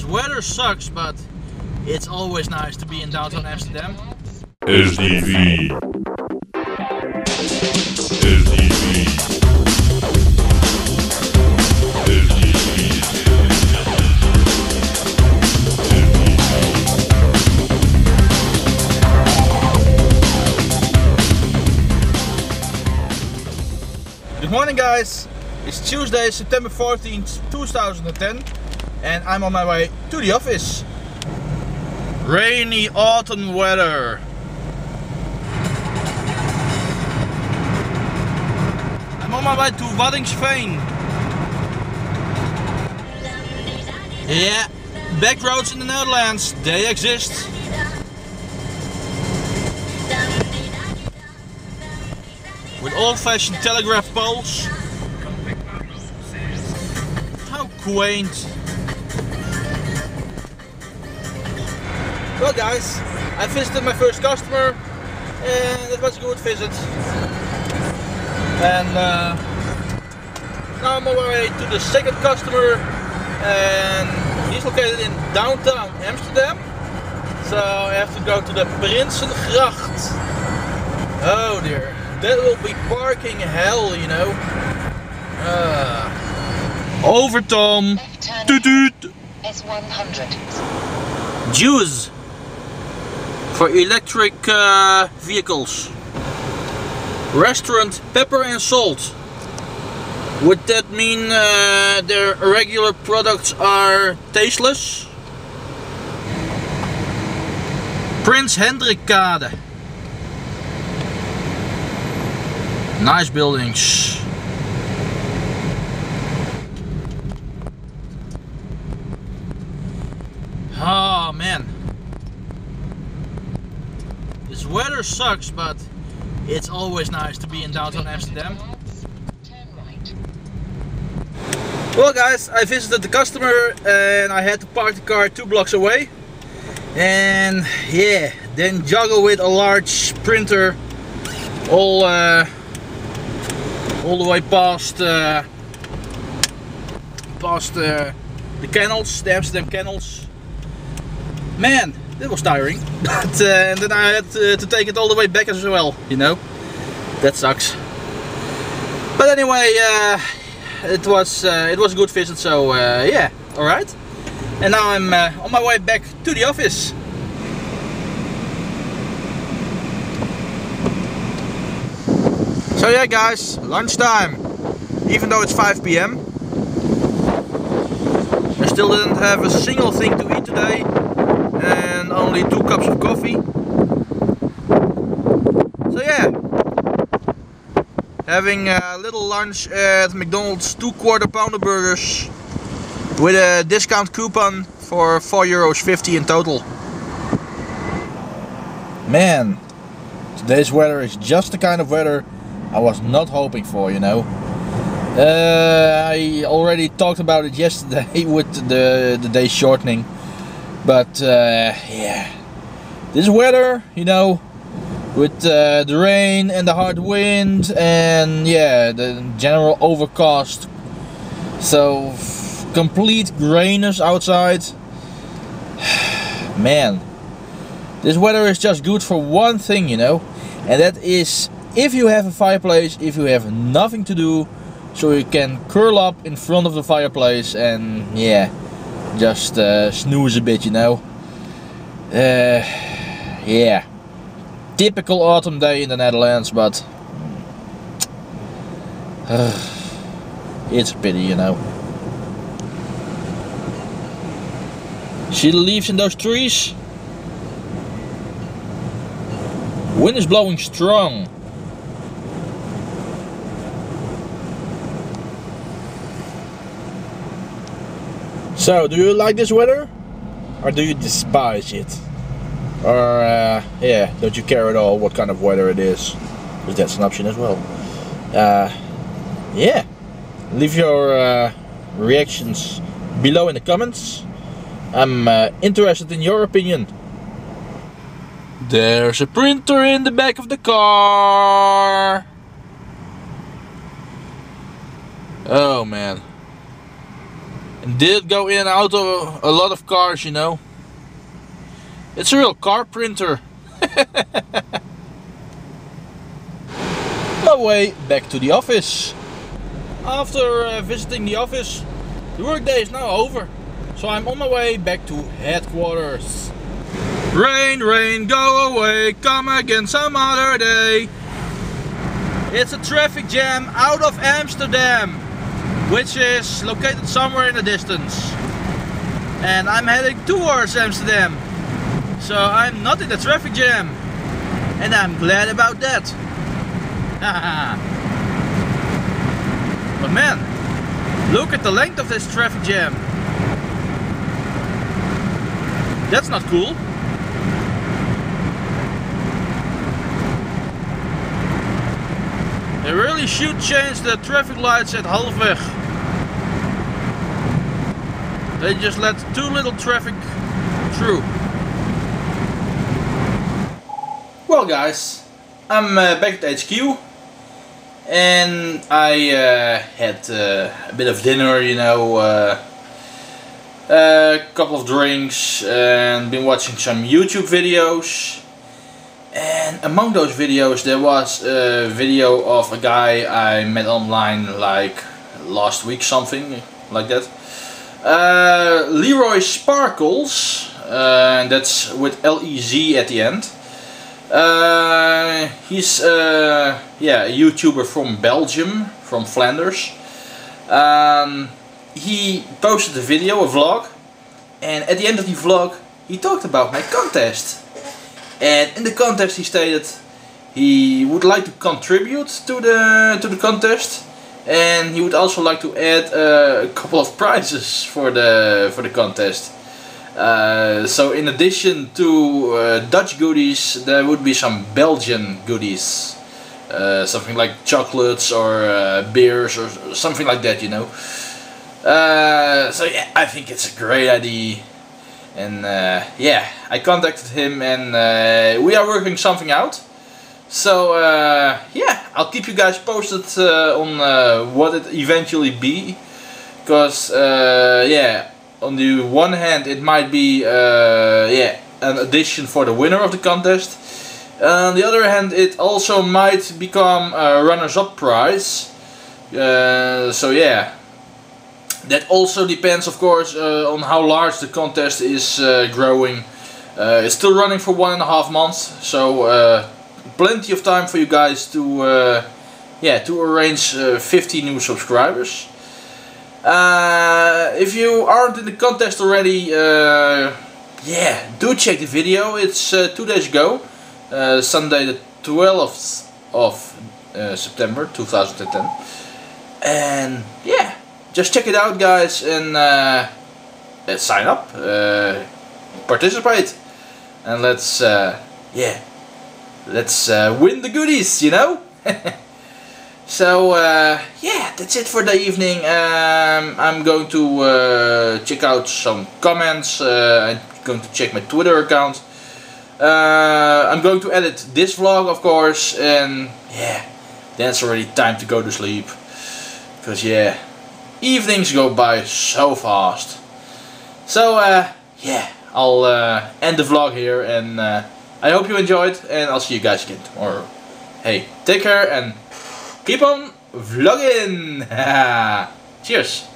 weather sucks, but it's always nice to be in downtown Amsterdam. SDV. Good morning guys, it's Tuesday, September 14th, 2010 and I'm on my way to the office. Rainy autumn weather. I'm on my way to Waddinxveen. Yeah, back roads in the Netherlands, they exist. With old-fashioned telegraph poles. How quaint. Well guys, I visited my first customer and it was a good visit. And now I'm on my way to the second customer and he's located in downtown Amsterdam. So I have to go to the Prinsengracht. Oh dear. That will be parking hell, you know. Overtom. Toot toot. S100. Juice. For electric vehicles. Restaurant Pepper and Salt. Would that mean their regular products are tasteless? Prins Hendrikkade. Nice buildings. Oh man. This weather sucks, but it's always nice to be in downtown Amsterdam. Well guys, I visited the customer and I had to park the car 2 blocks away. And yeah, then juggle with a large printer all the way past the canals, the Amsterdam canals. Man, that was tiring. But and then I had to take it all the way back as well, you know. That sucks. But anyway, it was a good visit, so yeah, alright. And now I'm on my way back to the office. So yeah guys, lunchtime. Even though it's 5 PM. I still didn't have a single thing to eat today. And only 2 cups of coffee. So yeah. Having a little lunch at McDonald's 2 quarter-pounder burgers. With a discount coupon for €4.50 in total. Man. Today's weather is just the kind of weather I was not hoping for, you know. I already talked about it yesterday with the day shortening. But yeah, this weather, you know, with the rain and the hard wind and yeah, the general overcast. So complete grayness outside. Man, this weather is just good for one thing, you know, and that is if you have a fireplace, if you have nothing to do, so you can curl up in front of the fireplace and yeah, just snooze a bit, you know. Yeah, typical autumn day in the Netherlands, but it's a pity, you know. See the leaves in those trees? Wind is blowing strong. So, do you like this weather? Or do you despise it? Or, yeah, don't you care at all what kind of weather it is? Because that's an option as well. Yeah, leave your reactions below in the comments. I'm interested in your opinion. There's a printer in the back of the car. Oh man. and did go in and out of a lot of cars, you know. It's a real car printer. My way back to the office. After visiting the office, the workday is now over, so I'm on my way back to headquarters. Rain, rain, go away, come again some other day. It's a traffic jam out of Amsterdam, which is located somewhere in the distance. And I'm heading towards Amsterdam, so I'm not in the traffic jam. And I'm glad about that. But man, look at the length of this traffic jam. That's not cool. They really should change the traffic lights at halfweg. They just let too little traffic through. Well guys, I'm back at HQ. And I had a bit of dinner, you know, a couple of drinks, and been watching some YouTube videos. And among those videos there was a video of a guy I met online like last week, something like that. LeroySparklez, that's with L-E-Z at the end. He's yeah, a YouTuber from Belgium, from Flanders. He posted a video, a vlog, and at the end of the vlog he talked about my contest. And in the contest he stated he would like to contribute to the contest, and he would also like to add a couple of prizes for the contest. So in addition to Dutch goodies, there would be some Belgian goodies, something like chocolates or beers or something like that, you know. So yeah, I think it's a great idea, and yeah, I contacted him, and we are working something out. So yeah, I'll keep you guys posted on what it eventually be, because yeah, on the one hand it might be yeah, an addition for the winner of the contest. On the other hand, it also might become a runners-up prize. So yeah, that also depends of course on how large the contest is growing. It's still running for 1.5 months, so plenty of time for you guys to yeah, to arrange 50 new subscribers. If you aren't in the contest already, yeah, do check the video. It's 2 days ago, Sunday the 12th of September 2010, and yeah, just check it out guys, and let's sign up, participate, and let's yeah, let's win the goodies, you know. So yeah, that's it for the evening. I'm going to check out some comments. I'm going to check my Twitter account. I'm going to edit this vlog of course, and yeah, then it's already time to go to sleep, because yeah, evenings go by so fast. So yeah, I'll end the vlog here, and I hope you enjoyed, and I'll see you guys again tomorrow. Hey, take care and keep on vlogging. Cheers.